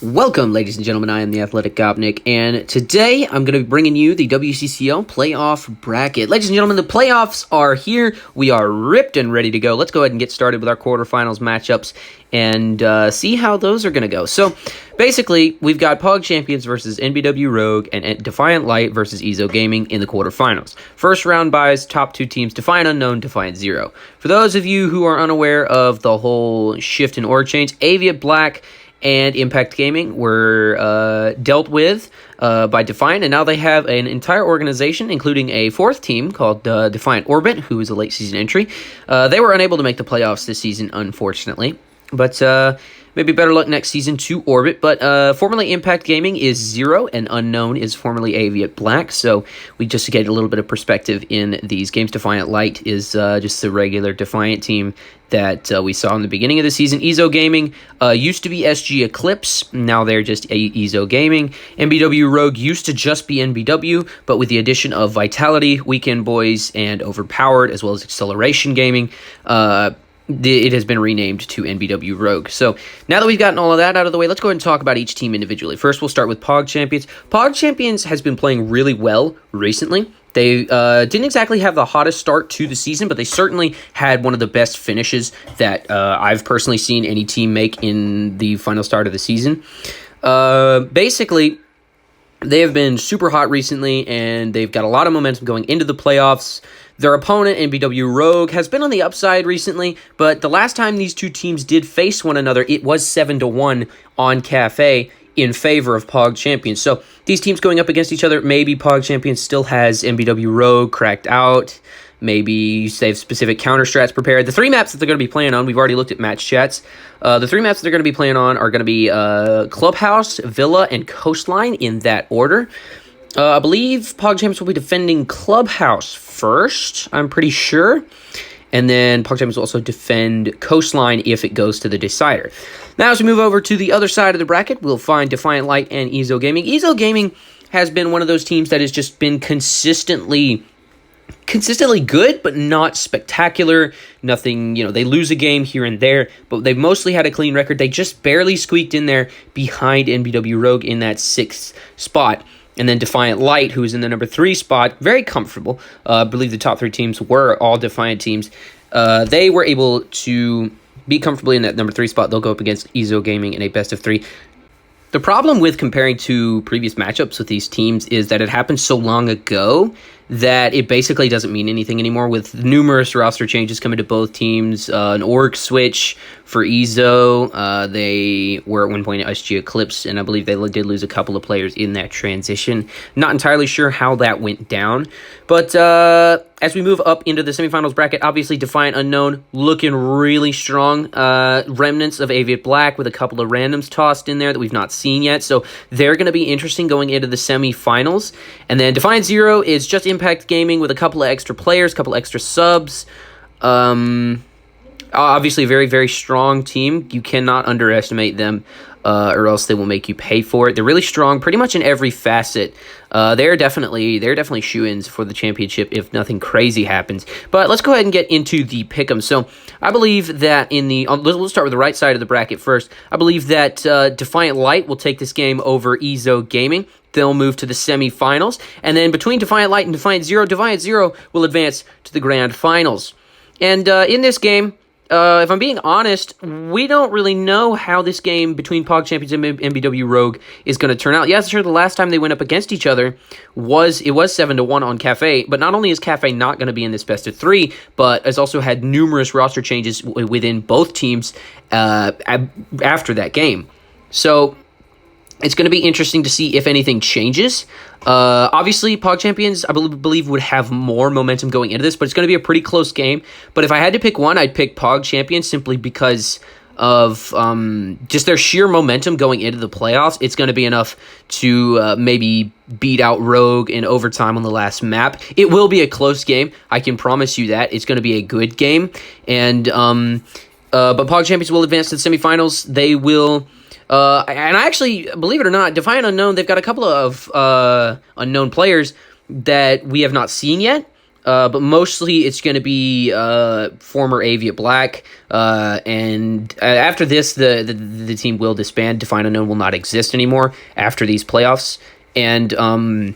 Welcome, ladies and gentlemen. I am the Athletic Gopnik, and today I'm going to be bringing you the WCCL Playoff Bracket. Ladies and gentlemen, the playoffs are here. We are ripped and ready to go. Let's go ahead and get started with our quarterfinals matchups and see how those are going to go. So, basically, we've got POG Champions versus NBW Rogue and Defiant Light versus Ezo Gaming in the quarterfinals. First round buys, top two teams, Defiant Unknown, Defiant Zero. For those of you who are unaware of the whole shift in org change, Aviat Black and Impact Gaming were dealt with by Defiant, and now they have an entire organization, including a fourth team called Defiant Orbit, who is a late season entry. They were unable to make the playoffs this season, unfortunately, but maybe better luck next season to Orbit. But formerly Impact Gaming is Zero, and Unknown is formerly Aviat Black, so we just get a little bit of perspective in these games. Defiant Light is just the regular Defiant team that we saw in the beginning of the season. Ezo Gaming used to be SG Eclipse. Now they're just Ezo Gaming. NBW Rogue used to just be NBW, but with the addition of Vitality, Weekend Boys, and Overpowered, as well as Acceleration Gaming, it has been renamed to NBW Rogue. So now that we've gotten all of that out of the way, let's go ahead and talk about each team individually. First, we'll start with POG Champions. POG Champions has been playing really well recently. They didn't exactly have the hottest start to the season, but they certainly had one of the best finishes that I've personally seen any team make in the final start of the season. Basically, they have been super hot recently, and they've got a lot of momentum going into the playoffs. Their opponent, NBW Rogue, has been on the upside recently, but the last time these two teams did face one another, it was 7-1 on Cafe in favor of POG Champions. So these teams going up against each other, maybe POG Champions still has NBW Rogue cracked out. Maybe they have specific counter strats prepared. The three maps that they're going to be playing on, we've already looked at match chats. The three maps that they're going to be playing on are going to be Clubhouse, Villa, and Coastline in that order. I believe POG Champions will be defending Clubhouse first, I'm pretty sure. And then POG Champions will also defend Coastline if it goes to the decider. Now, as we move over to the other side of the bracket, we'll find Defiant Light and Ezo Gaming. Ezo Gaming has been one of those teams that has just been consistently good, but not spectacular. Nothing, they lose a game here and there, but they've mostly had a clean record. They just barely squeaked in there behind NBW Rogue in that 6th spot. And then Defiant Light, who is in the number 3 spot, very comfortable. I believe the top 3 teams were all Defiant teams. They were able to be comfortably in that number 3 spot. They'll go up against Ezo Gaming in a best of 3. The problem with comparing to previous matchups with these teams is that it happened so long ago that it basically doesn't mean anything anymore, with numerous roster changes coming to both teams. An org switch for Ezo. They were at one point SG Eclipse, and I believe they did lose a couple of players in that transition. Not entirely sure how that went down. But as we move up into the semifinals bracket, obviously Defiant Unknown looking really strong. Remnants of Aviat Black with a couple of randoms tossed in there that we've not seen yet. So they're going to be interesting going into the semifinals. And then Defiant Zero is just Impact Gaming with a couple of extra players, couple extra subs. Obviously, a very, very strong team. You cannot underestimate them, or else they will make you pay for it. They're really strong pretty much in every facet. They're definitely shoo-ins for the championship if nothing crazy happens. But let's go ahead and get into the Pickems. So I believe that we'll start with the right side of the bracket first. I believe that Defiant Light will take this game over Ezo Gaming. They'll move to the semifinals. And then between Defiant Light and Defiant Zero will advance to the grand finals. And in this game, if I'm being honest, we don't really know how this game between POG Champions and NBW Rogue is going to turn out. Yeah, sure, the last time they went up against each other was 7-1 on Cafe, but not only is Cafe not going to be in this best of 3, but has also had numerous roster changes within both teams after that game. So it's going to be interesting to see if anything changes. Obviously, POG Champions, I believe, would have more momentum going into this, but it's going to be a pretty close game. But if I had to pick one, I'd pick POG Champions simply because of just their sheer momentum going into the playoffs. It's going to be enough to maybe beat out Rogue in overtime on the last map. It will be a close game. I can promise you that. It's going to be a good game. And but POG Champions will advance to the semifinals. They will... and I actually, believe it or not, Defiant Unknown, they've got a couple of unknown players that we have not seen yet. but mostly it's going to be former Avia Black. And after this, the team will disband. Define Unknown will not exist anymore after these playoffs. And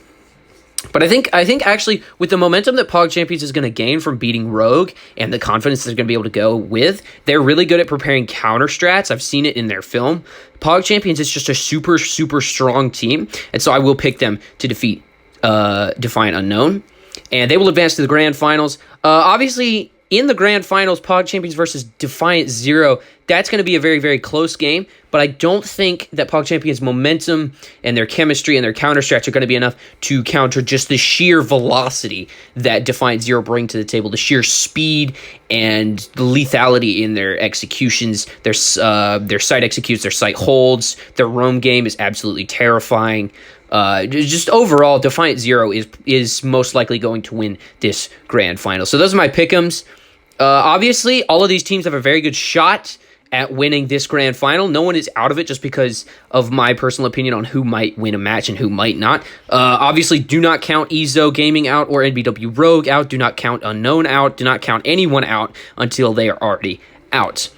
but I think actually with the momentum that Pog Champions is going to gain from beating Rogue and the confidence they're going to be able to go with, they're really good at preparing counter strats. I've seen it in their film. Pog Champions is just a super, super strong team, and so I will pick them to defeat Defiant Unknown, and they will advance to the grand finals. Obviously, in the grand finals, Pog Champions versus Defiant Zero, that's going to be a very, very close game, but I don't think that Pog Champions' momentum and their chemistry and their counter strats are going to be enough to counter just the sheer velocity that Defiant Zero bring to the table, the sheer speed and the lethality in their executions, their site executes, their site holds, their roam game is absolutely terrifying. Just overall, Defiant Zero is most likely going to win this grand final. So those are my pick'ems. Obviously, all of these teams have a very good shot at winning this grand final. No one is out of it just because of my personal opinion on who might win a match and who might not. Obviously, do not count Ezo Gaming out or NBW Rogue out. Do not count Unknown out. Do not count anyone out until they are already out.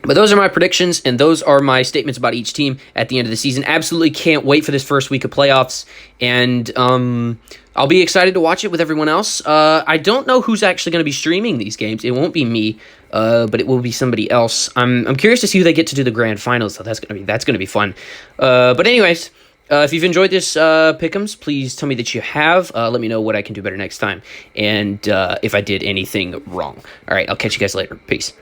But those are my predictions, and those are my statements about each team at the end of the season. Absolutely can't wait for this first week of playoffs, and I'll be excited to watch it with everyone else. I don't know who's actually going to be streaming these games. It won't be me, but it will be somebody else. I'm curious to see who they get to do the grand finals, so that's gonna be fun. But anyways, if you've enjoyed this Pick'ems, please tell me that you have. Let me know what I can do better next time, and if I did anything wrong. All right, I'll catch you guys later. Peace.